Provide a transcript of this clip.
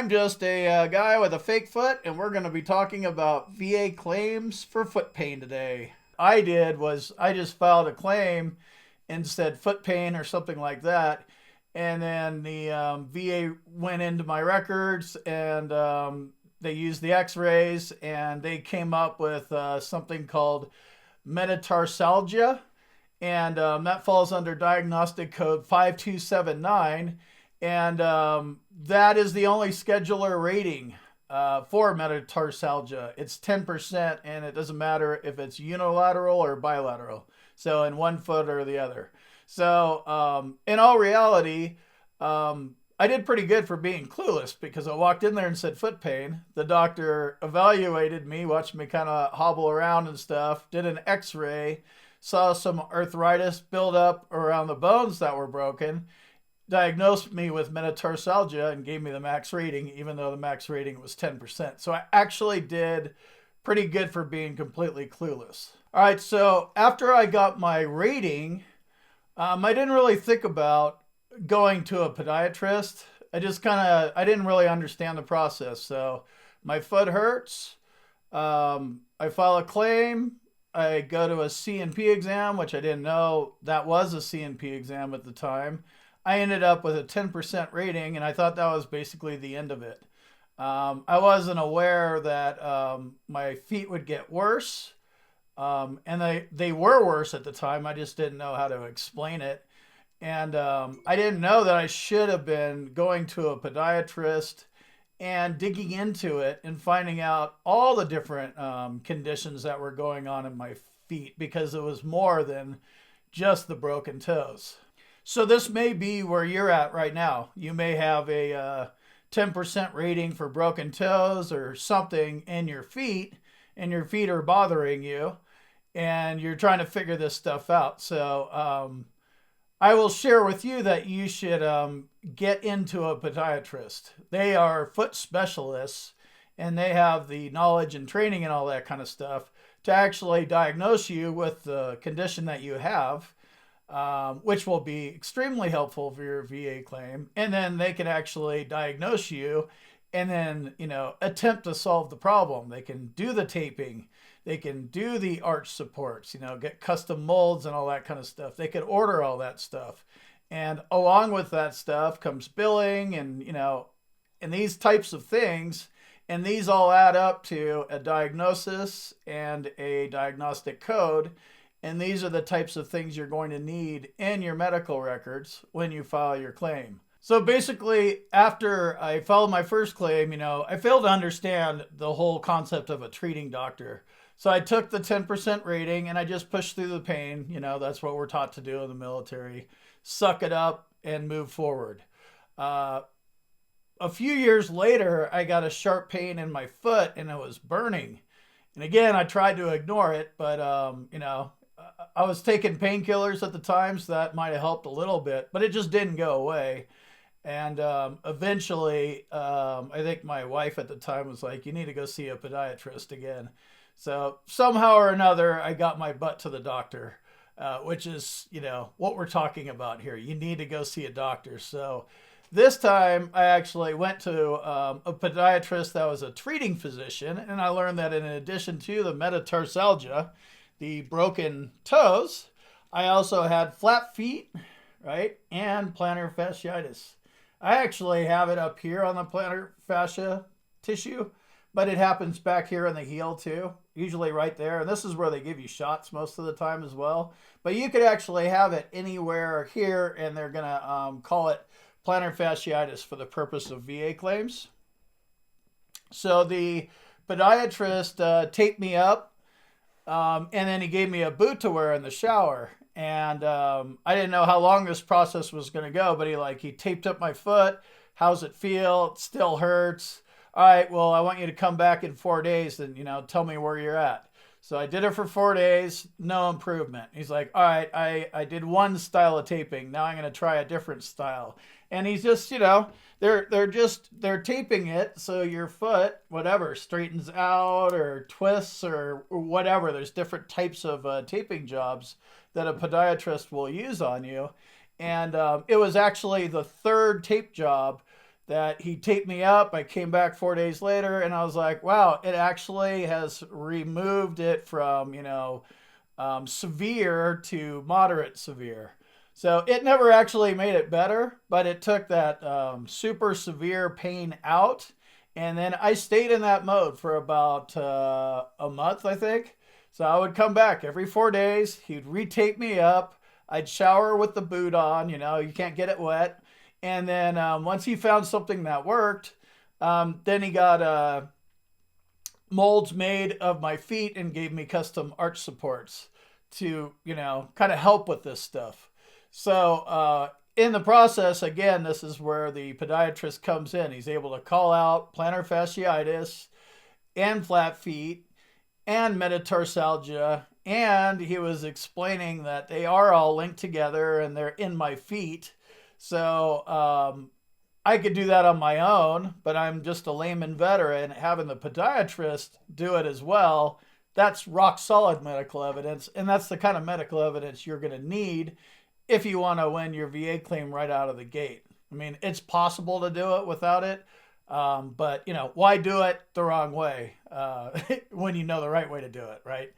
I'm just a guy with a fake foot, and we're going to be talking about VA claims for foot pain today. I just filed a claim and said foot pain or something like that, and then the VA went into my records and they used the X-rays and they came up with something called metatarsalgia, and that falls under diagnostic code 5279. And that is the only scheduler rating for metatarsalgia. It's 10%, and it doesn't matter if it's unilateral or bilateral, so in one foot or the other. So in all reality, I did pretty good for being clueless because I walked in there and said foot pain. The doctor evaluated me, watched me kind of hobble around and stuff, did an X-ray, saw some arthritis build up around the bones that were broken, diagnosed me with metatarsalgia, and gave me the max rating, even though the max rating was 10%. So I actually did pretty good for being completely clueless. All right, so after I got my rating, I didn't really think about going to a podiatrist. I didn't really understand the process. So my foot hurts. I file a claim. I go to a C&P exam, which I didn't know that was a C&P exam at the time. I ended up with a 10% rating, and I thought that was basically the end of it. I wasn't aware that my feet would get worse, and they were worse at the time. I just didn't know how to explain it. And I didn't know that I should have been going to a podiatrist and digging into it and finding out all the different conditions that were going on in my feet, because it was more than just the broken toes. So this may be where you're at right now. You may have a 10% rating for broken toes or something in your feet, and your feet are bothering you, and you're trying to figure this stuff out. So I will share with you that you should get into a podiatrist. They are foot specialists, and they have the knowledge and training and all that kind of stuff to actually diagnose you with the condition that you have, which will be extremely helpful for your VA claim. And then they can actually diagnose you and then, attempt to solve the problem. They can do the taping. They can do the arch supports, get custom molds and all that kind of stuff. They could order all that stuff. And along with that stuff comes billing and these types of things. And these all add up to a diagnosis and a diagnostic code. And these are the types of things you're going to need in your medical records when you file your claim. So basically, after I filed my first claim, I failed to understand the whole concept of a treating doctor. So I took the 10% rating and I just pushed through the pain. That's what we're taught to do in the military. Suck it up and move forward. A few years later, I got a sharp pain in my foot and it was burning. And again, I tried to ignore it, but, I was taking painkillers at the time, so that might have helped a little bit, but it just didn't go away. And eventually, I think my wife at the time was like, you need to go see a podiatrist again. So somehow or another, I got my butt to the doctor, which is, what we're talking about here. You need to go see a doctor. So this time, I actually went to a podiatrist that was a treating physician, and I learned that in addition to the metatarsalgia, the broken toes, I also had flat feet, right, and plantar fasciitis. I actually have it up here on the plantar fascia tissue, but it happens back here in the heel too, usually right there. And this is where they give you shots most of the time as well. But you could actually have it anywhere here, and they're going to call it plantar fasciitis for the purpose of VA claims. So the podiatrist taped me up, and then he gave me a boot to wear in the shower. And I didn't know how long this process was going to go, but he taped up my foot. How's it feel? It still hurts. All right, well, I want you to come back in 4 days and, tell me where you're at. So I did it for 4 days, no improvement. He's like, all right, I did one style of taping. Now I'm going to try a different style. And he's just, they're taping it so your foot, whatever, straightens out or twists or whatever. There's different types of taping jobs that a podiatrist will use on you. And it was actually the third tape job that he taped me up. I came back 4 days later and I was like, wow, it actually has removed it from, severe to moderate severe. So it never actually made it better, but it took that super severe pain out. And then I stayed in that mode for about a month, I think. So I would come back every 4 days. He'd retape me up. I'd shower with the boot on. You can't get it wet. And then once he found something that worked, then he got molds made of my feet and gave me custom arch supports to, kind of help with this stuff. So in the process, again, this is where the podiatrist comes in. He's able to call out plantar fasciitis and flat feet and metatarsalgia. And he was explaining that they are all linked together and they're in my feet. So I could do that on my own, but I'm just a layman veteran. Having the podiatrist do it as well, that's rock solid medical evidence. And that's the kind of medical evidence you're going to need if you want to win your VA claim right out of the gate. I mean, it's possible to do it without it. But why do it the wrong way when you know the right way to do it, right?